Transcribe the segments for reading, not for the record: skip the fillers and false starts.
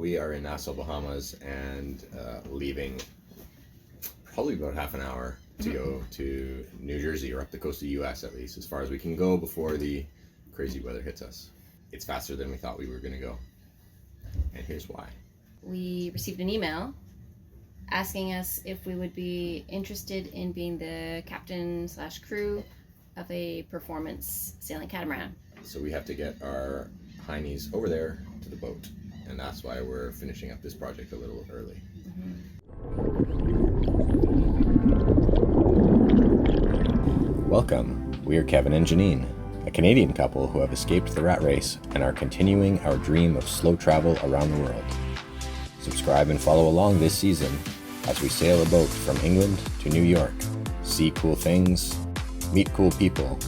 we are in Nassau, Bahamas, and leaving probably about half an hour to go to New Jersey, or up the coast of the US at least, as far as we can go before the crazy weather hits us. It's faster than we thought we were going to go. And here's why. We received an email asking us if we would be interested in being the captain/crew of a performance sailing catamaran. So we have to get our heinies over there to the boat, and that's why we're finishing up this project a little early. Welcome. We are Kevin and Janine, a Canadian couple who have escaped the rat race and are continuing our dream of slow travel around the world. Subscribe and follow along this season as we sail a boat from England to New York, see cool things, meet cool people,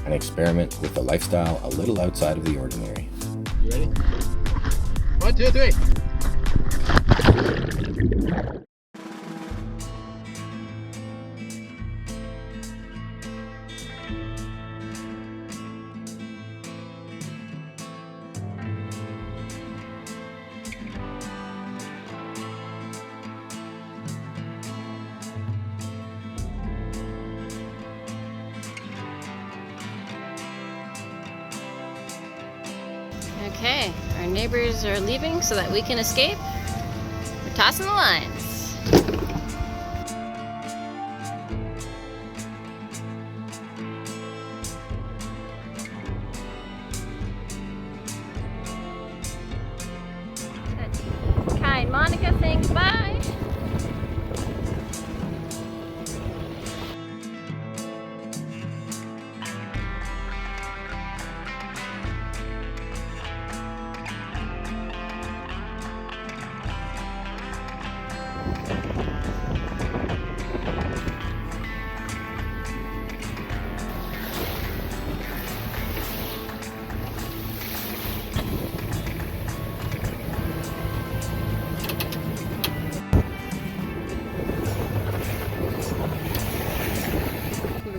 and experiment with a lifestyle a little outside of the ordinary. You ready? 1, 2, 3. Okay, our neighbors are leaving so that we can escape. We're tossing the lines. Kind Monica saying goodbye.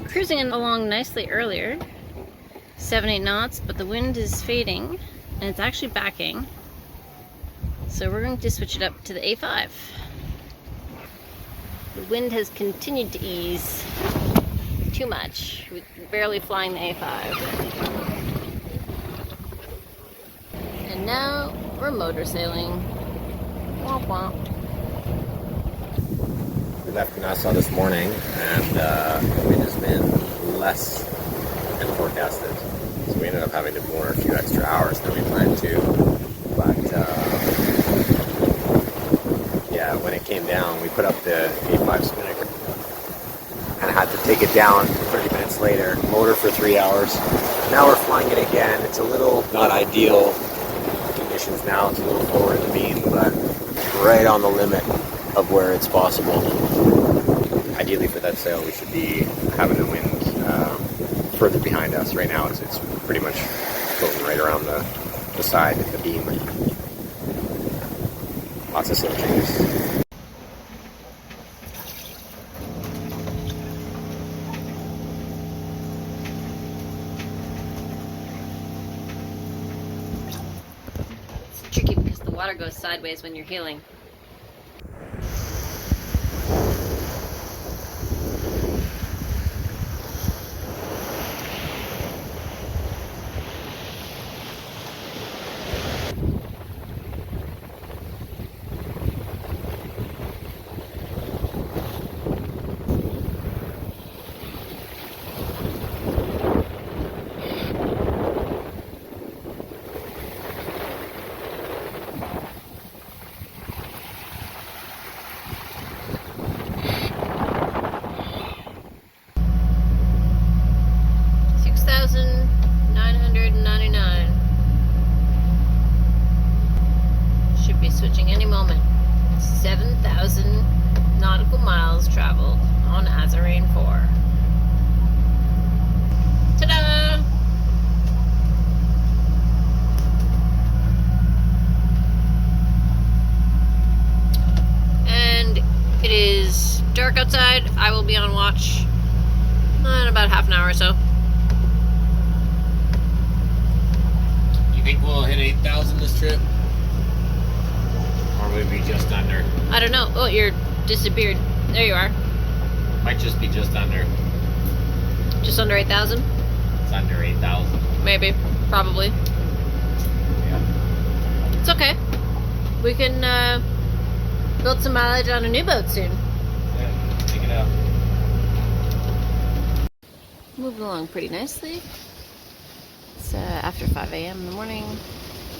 Cruising along nicely earlier, 7-8 knots, but the wind is fading and it's actually backing, so we're going to switch it up to the A5. The wind has continued to ease too much. We're barely flying the A5, and now we're motor sailing. Womp womp. We left Nassau this morning, and the wind has been less than forecasted. So we ended up having to moor a few extra hours than we planned to. But yeah, when it came down, we put up the A5 spinnaker and had to take it down 30 minutes later. Motor for 3 hours. Now we're flying it again. It's a little not ideal conditions now. It's a little forward in the beam, but right on the limit of where it's possible. Ideally for that sail, we should be having the wind further behind us. Right now it's pretty much floating right around the side of the beam. Lots of sail changes. It's tricky because the water goes sideways when you're heeling. Should be switching any moment. 7,000 nautical miles traveled on Assarain IV. Ta-da! And it is dark outside. I will be on watch in about half an hour or so. You think we'll hit 8,000 this trip? Or would it be just under? I don't know. Oh, you're disappeared. There you are. Might just be just under. Just under 8,000? It's under 8,000. Maybe. Probably. Yeah. It's okay. We can build some mileage on a new boat soon. Yeah, take it out. Moving along pretty nicely. It's after 5 a.m. in the morning.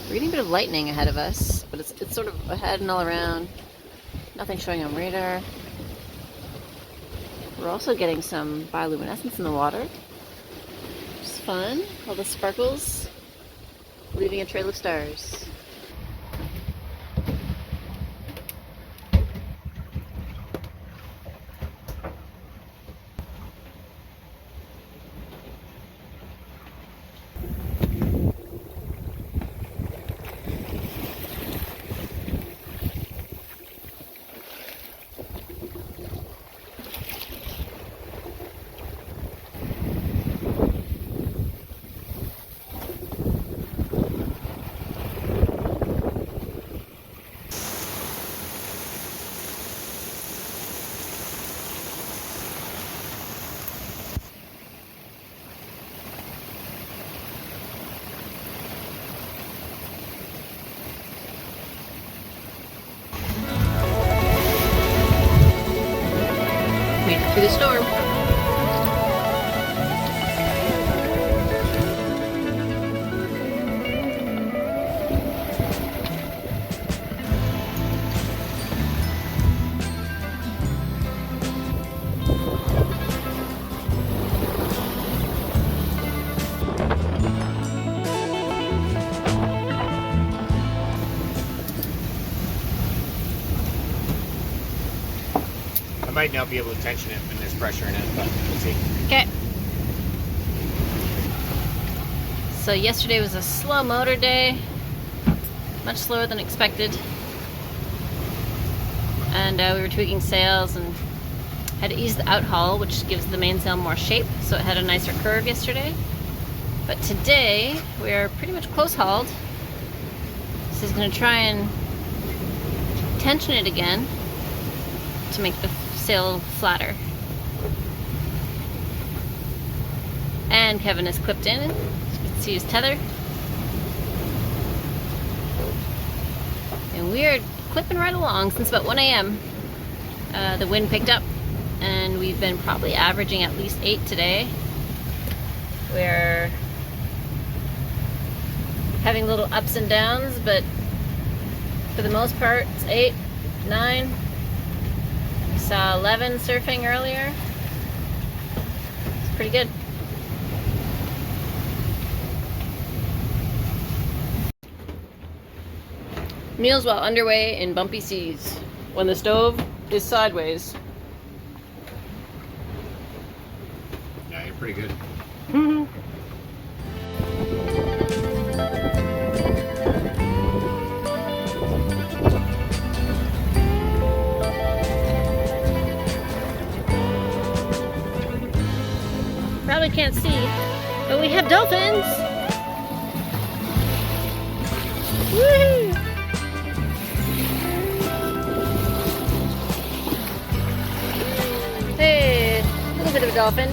We're getting a bit of lightning ahead of us, but it's sort of ahead and all around. Nothing showing on radar. We're also getting some bioluminescence in the water, which is fun. All the sparkles leaving a trail of stars. Made it through the storm. I might not be able to tension it when there's pressure in it, but we'll see. Okay. So yesterday was a slow motor day, much slower than expected. And we were tweaking sails and had to ease the outhaul, which gives the mainsail more shape, so it had a nicer curve yesterday. But today we are pretty much close hauled. So he's going to try and tension it again to make the sail flatter. And Kevin is clipped in. You can see his tether. And we are clipping right along since about 1 a.m. The wind picked up and we've been probably averaging at least 8 today. We're having little ups and downs, but for the most part it's 8, 9. We saw 11 surfing earlier. It's pretty good. Meals while underway in bumpy seas, when the stove is sideways. Yeah, you're pretty good. Probably can't see, but we have dolphins! Woohoo! Hey, a little bit of a dolphin.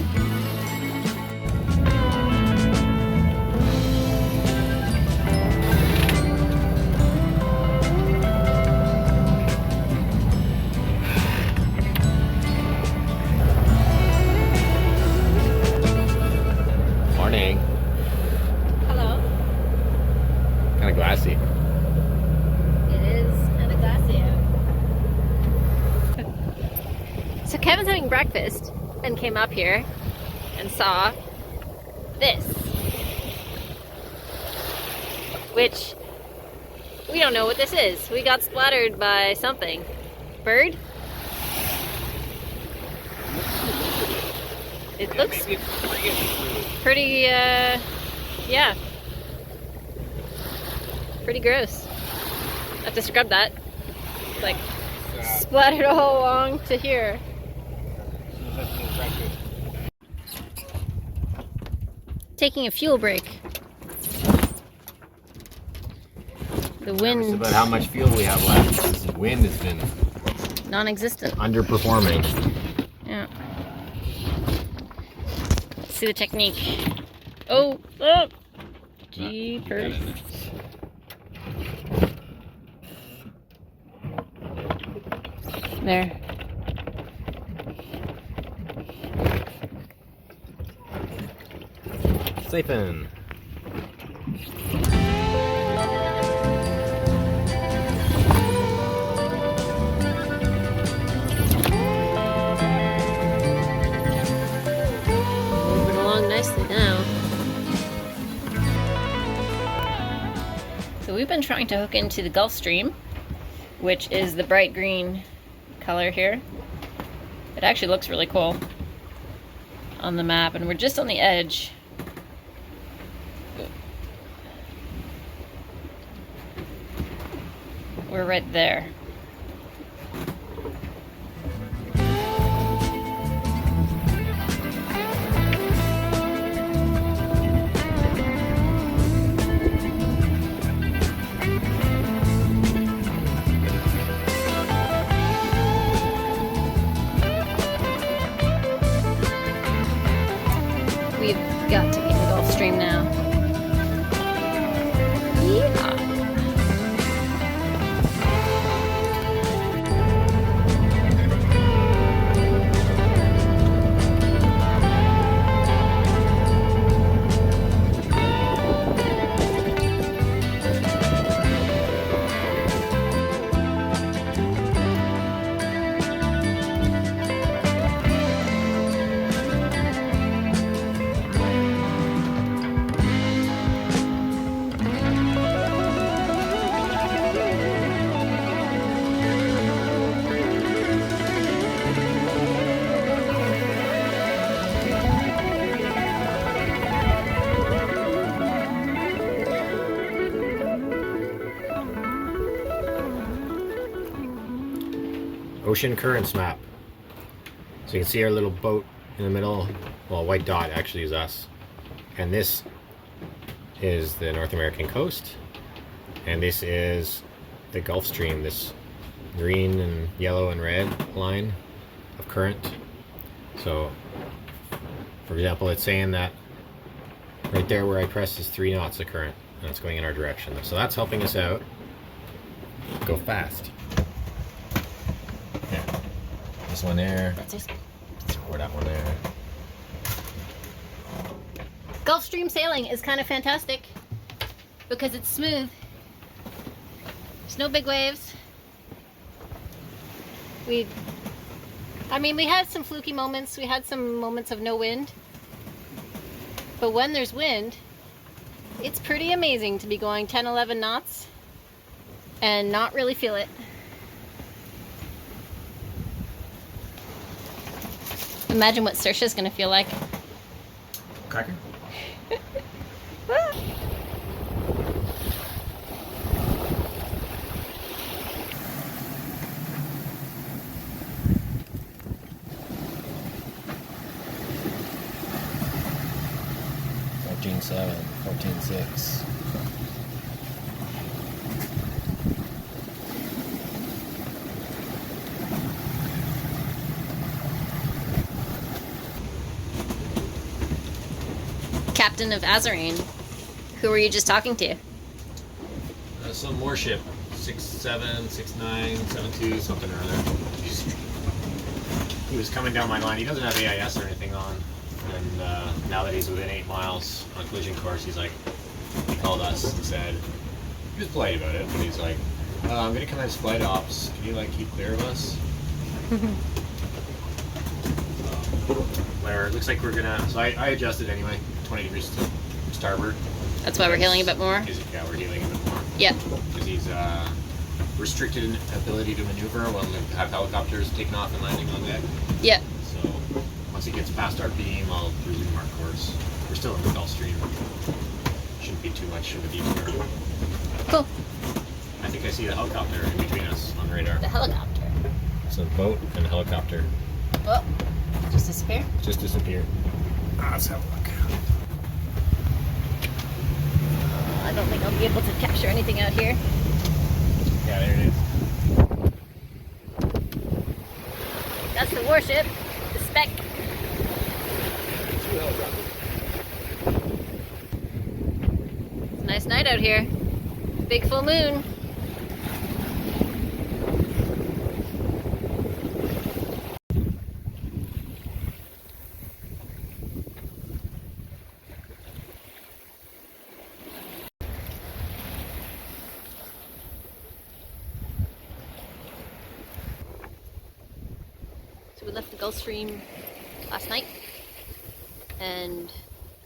Morning. Hello. Kind of glassy. It is kind of glassy out. So Kevin's having breakfast and came up here and saw this, which we don't know what this is. We got splattered by something. Bird? It looks pretty, yeah. Pretty gross. I have to scrub that. It's like splattered all along to here. Taking a fuel break. The wind. It's about how much fuel we have left. This wind has been non-existent. underperforming. Yeah. Let's see the technique. Oh! Oh! Jeepers. There. Siphon. Moving along nicely now. So we've been trying to hook into the Gulf Stream, which is the bright green color here. It actually looks really cool on the map, and we're just on the edge. We're right there. We've got to be in the Gulf Stream now. Yeah. Ocean currents map. So you can see our little boat in the middle. Well, white dot actually is us. And this is the North American coast. And this is the Gulf Stream, this green and yellow and red line of current. So, for example, it's saying that right there where I press is 3 knots of current. And it's going in our direction. So that's helping us out. Go fast. This one there, or that one there. Gulf Stream sailing is kind of fantastic because it's smooth. There's no big waves. We had some fluky moments. We had some moments of no wind. But when there's wind, it's pretty amazing to be going 10, 11 knots and not really feel it. Imagine what Saoirse's gonna feel like. Cracker? $14.7, $14.6. Captain of Assarain. Who were you just talking to? Some warship, 6'7", 6'9", 7'2", something or other. He was coming down my line. He doesn't have AIS or anything on. And now that he's within 8 miles on collision course, he's like, he called us and said, he was polite about it, but he's like, I'm going to come as flight ops. Can you keep clear of us? Where it looks like we're going to, so I adjusted anyway, 20 degrees to starboard. That's why we're healing a bit more? Yeah, we're healing a bit more. Yep. Because he's restricted in ability to maneuver when we have helicopters taking off and landing on deck. Yep. So once it gets past our beam, I'll resume our course. We're still in the Gulf Stream. Shouldn't be too much of a detour. Cool. I think I see the helicopter in between us on the radar. The helicopter. So boat and helicopter. Oh, just disappear? Just disappeared. Let's have a look. I don't think I'll be able to capture anything out here. Yeah, there it is. That's the warship, the speck. It's a nice night out here. Big full moon. So we left the Gulf Stream last night, and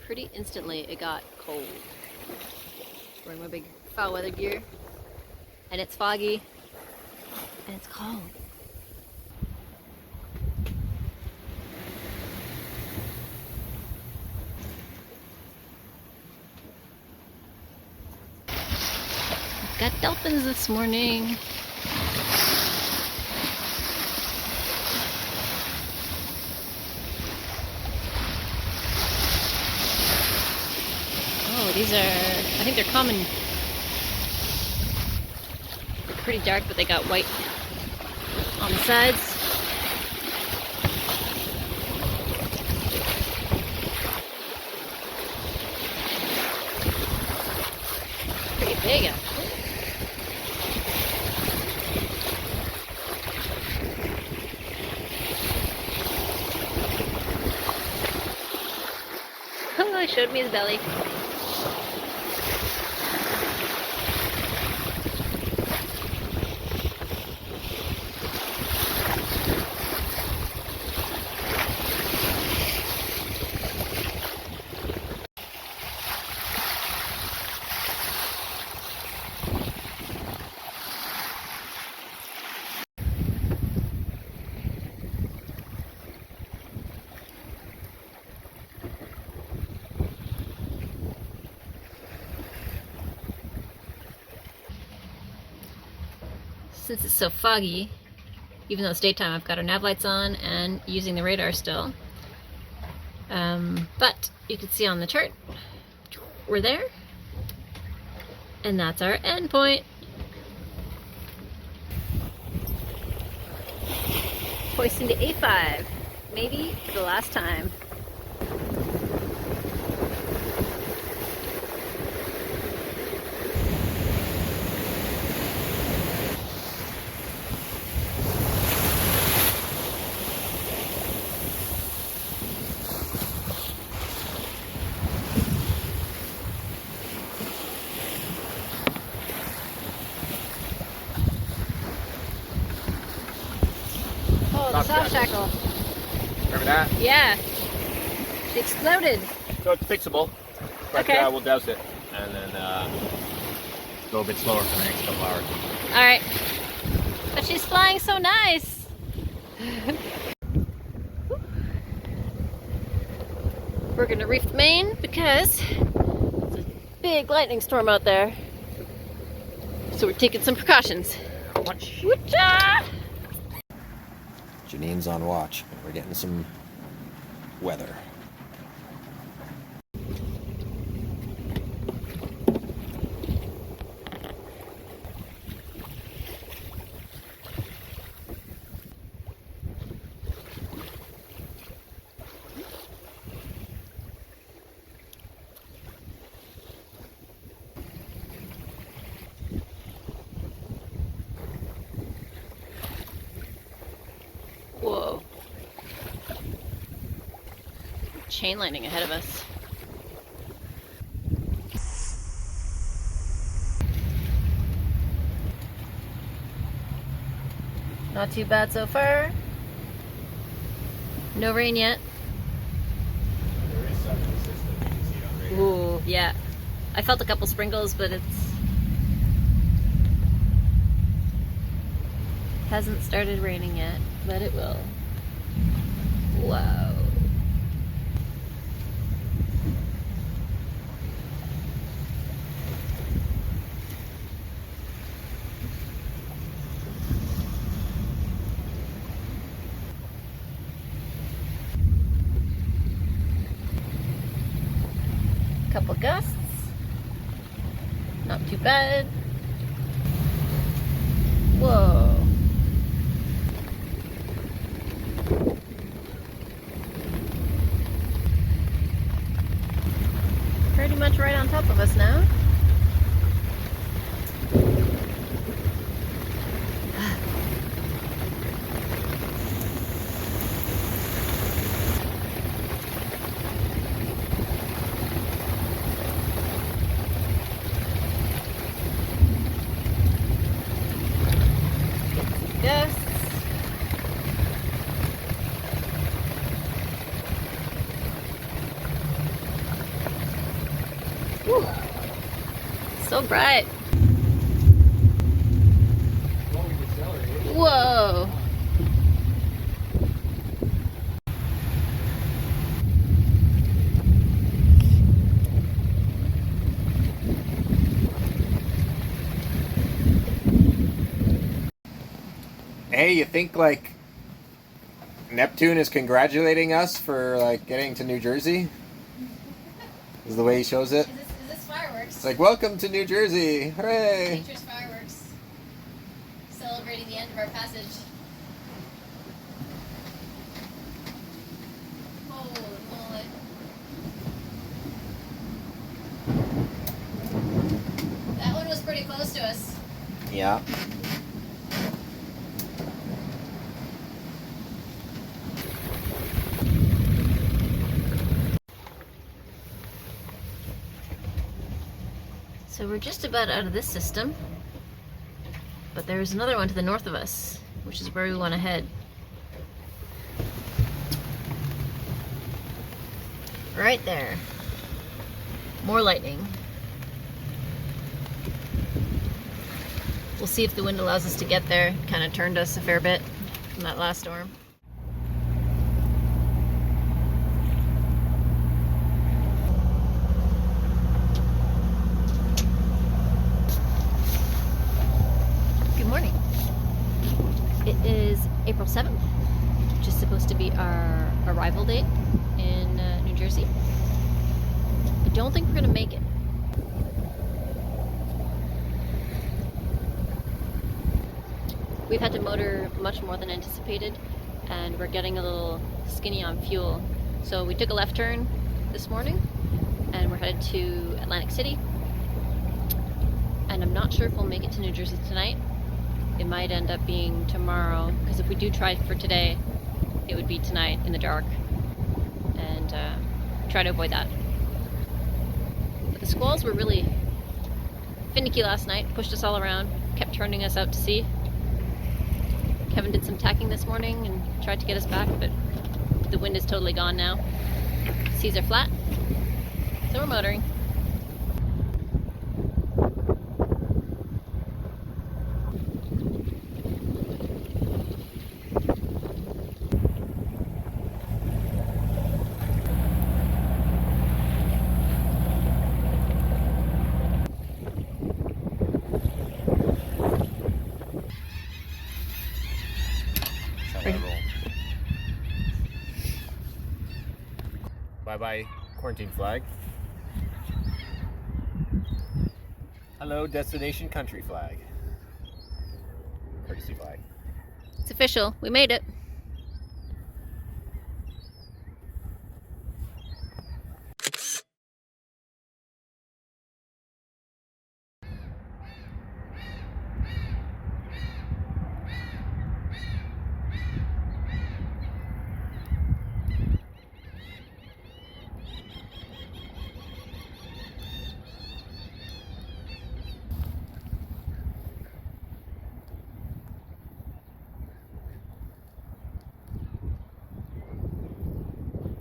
pretty instantly it got cold. Wearing my big foul weather gear, and it's foggy, and it's cold. We've got dolphins this morning. Oh, these are, I think they're common. They're pretty dark, but they got white on the sides. Pretty big, actually. Oh, he showed me his belly. Since it's so foggy, even though it's daytime, I've got our nav lights on and using the radar still. But you can see on the chart, we're there, and that's our end point. Hoisting to A5, maybe for the last time. Oh, the soft shackle. Remember that? Yeah. She exploded. So it's fixable, but Okay. we'll douse it and then go a bit slower for the next couple hours. Alright. But she's flying so nice. We're gonna reef the main because it's a big lightning storm out there. So we're taking some precautions. Watch. Woocha! Janine's on watch. We're getting some weather. Whoa. Chain lightning ahead of us. Not too bad so far. No rain yet. There is some in the system. You can see it on the radar. Ooh, yeah. I felt a couple sprinkles, but it's hasn't started raining yet, but it will. Wow. Couple gusts. Not too bad. Whoa. Pretty much right on top of us now. Gusts. Whew. So bright. Whoa. Hey, you think like Neptune is congratulating us for like getting to New Jersey? Is the way he shows it? Is this fireworks? It's like, welcome to New Jersey! Hooray! Nature's fireworks. Celebrating the end of our passage. Holy moly. That one was pretty close to us. Yeah. So we're just about out of this system, but there's another one to the north of us, which is where we want to head. Right there. More lightning. We'll see if the wind allows us to get there. It kind of turned us a fair bit from that last storm. Good morning. It is April 7th, which is supposed to be our arrival date in New Jersey. I don't think we're going to make it. We've had to motor much more than anticipated, and we're getting a little skinny on fuel. So we took a left turn this morning, and we're headed to Atlantic City. And I'm not sure if we'll make it to New Jersey tonight. It might end up being tomorrow, because if we do try for today, it would be tonight in the dark, and try to avoid that. But the squalls were really finicky last night, pushed us all around, kept turning us out to sea. Kevin did some tacking this morning and tried to get us back, but the wind is totally gone now. Seas are flat, so we're motoring. Bye-bye, quarantine flag. Hello, destination country flag. Courtesy flag. It's official. We made it.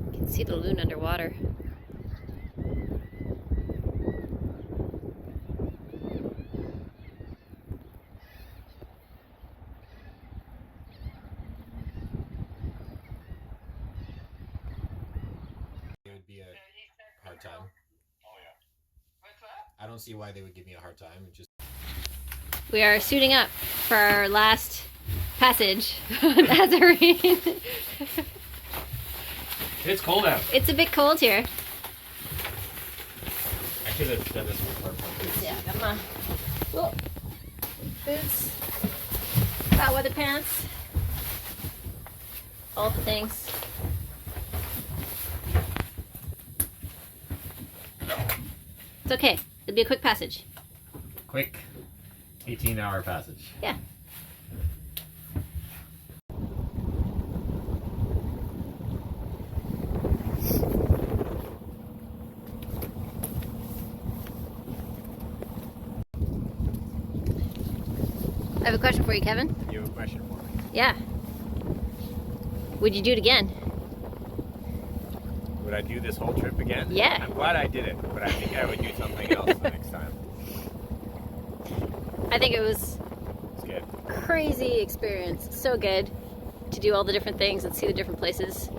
You can see the loon underwater. It would be a hard time. I don't see why they would give me a hard time. Just We are suiting up for our last passage on Assarain. It's cold out. It's a bit cold here. I should have done this with our boots. Yeah, got my boots. Got weather pants. All the things. It's okay. It'll be a quick passage. Quick 18-hour passage. Yeah. I have a question for you, Kevin. You have a question for me? Yeah. Would you do it again? Would I do this whole trip again? Yeah. I'm glad I did it, but I think I would do something else the next time. I think it was It's good. a crazy experience. So good to do all the different things and see the different places.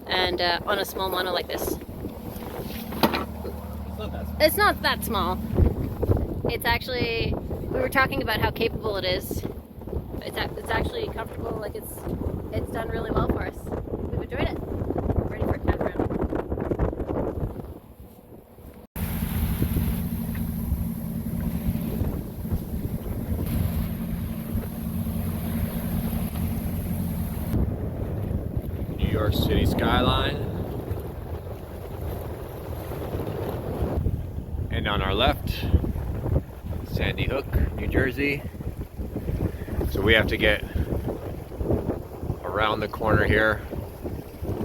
And on a small mono like this. It's not that small. It's not that small. It's actually, we were talking about how capable it is. It's actually comfortable, like it's done really well for us. We've enjoyed it. We're ready for a cab ride. New York City skyline. And on our left, Sandy Hook, New Jersey. So we have to get around the corner here,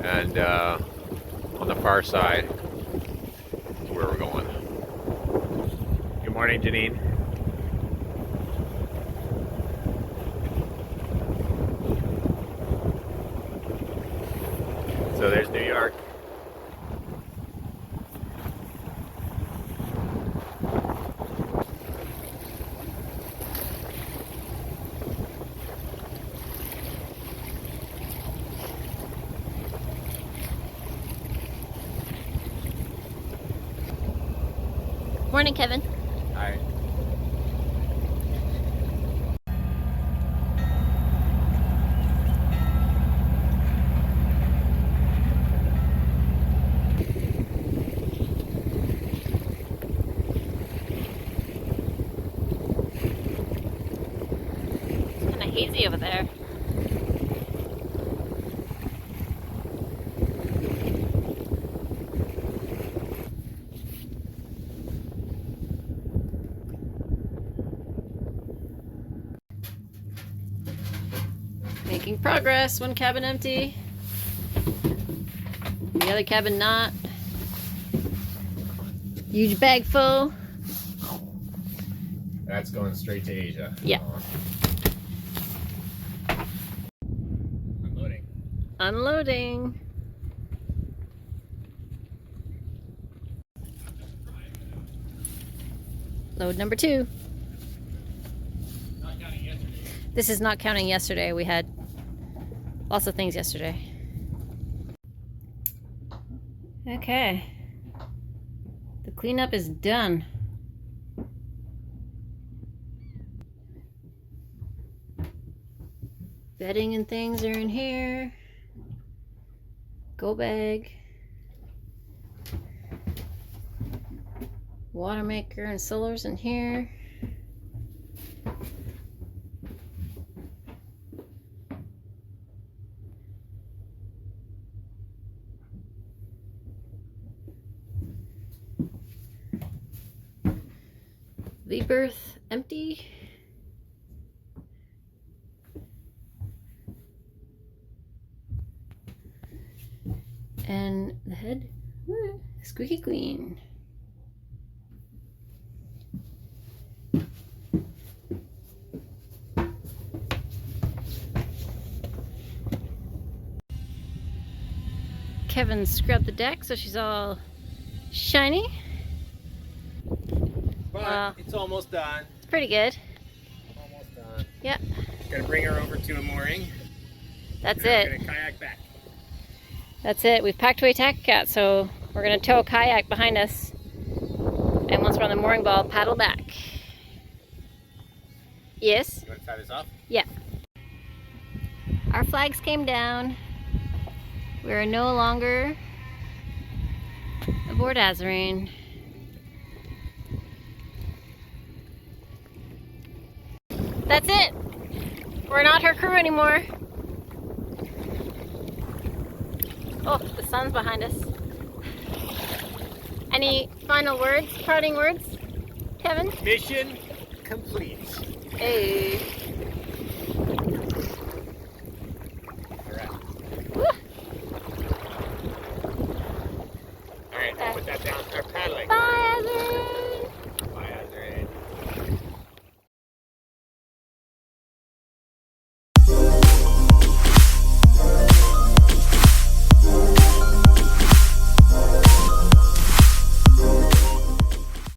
and on the far side is where we're going. Good morning, Janine. So there's New York. Morning, Kevin. Hi. It's kind of hazy over there. Making progress. One cabin empty. The other cabin not. Huge bag full. That's going straight to Asia. Yeah. Unloading. Unloading. Load number 2. Not counting yesterday. This is not counting yesterday. We had lots of things yesterday. Okay. The cleanup is done. Bedding and things are in here. Go bag. Water maker and solar's in here. The berth empty. And the head squeaky clean. Kevin scrubbed the deck so she's all shiny. But it's almost done. It's pretty good. Almost done. Yep. Gonna bring her over to a mooring. That's and it. We're gonna kayak back. That's it. We've packed away tack cat, so we're gonna tow a kayak behind us. And once we're on the mooring ball, paddle back. Yes? You wanna tie this off? Yeah. Our flags came down. We are no longer aboard Assarain. That's it. We're not her crew anymore. Oh, the sun's behind us. Any final words, parting words, Kevin? Mission complete. Hey.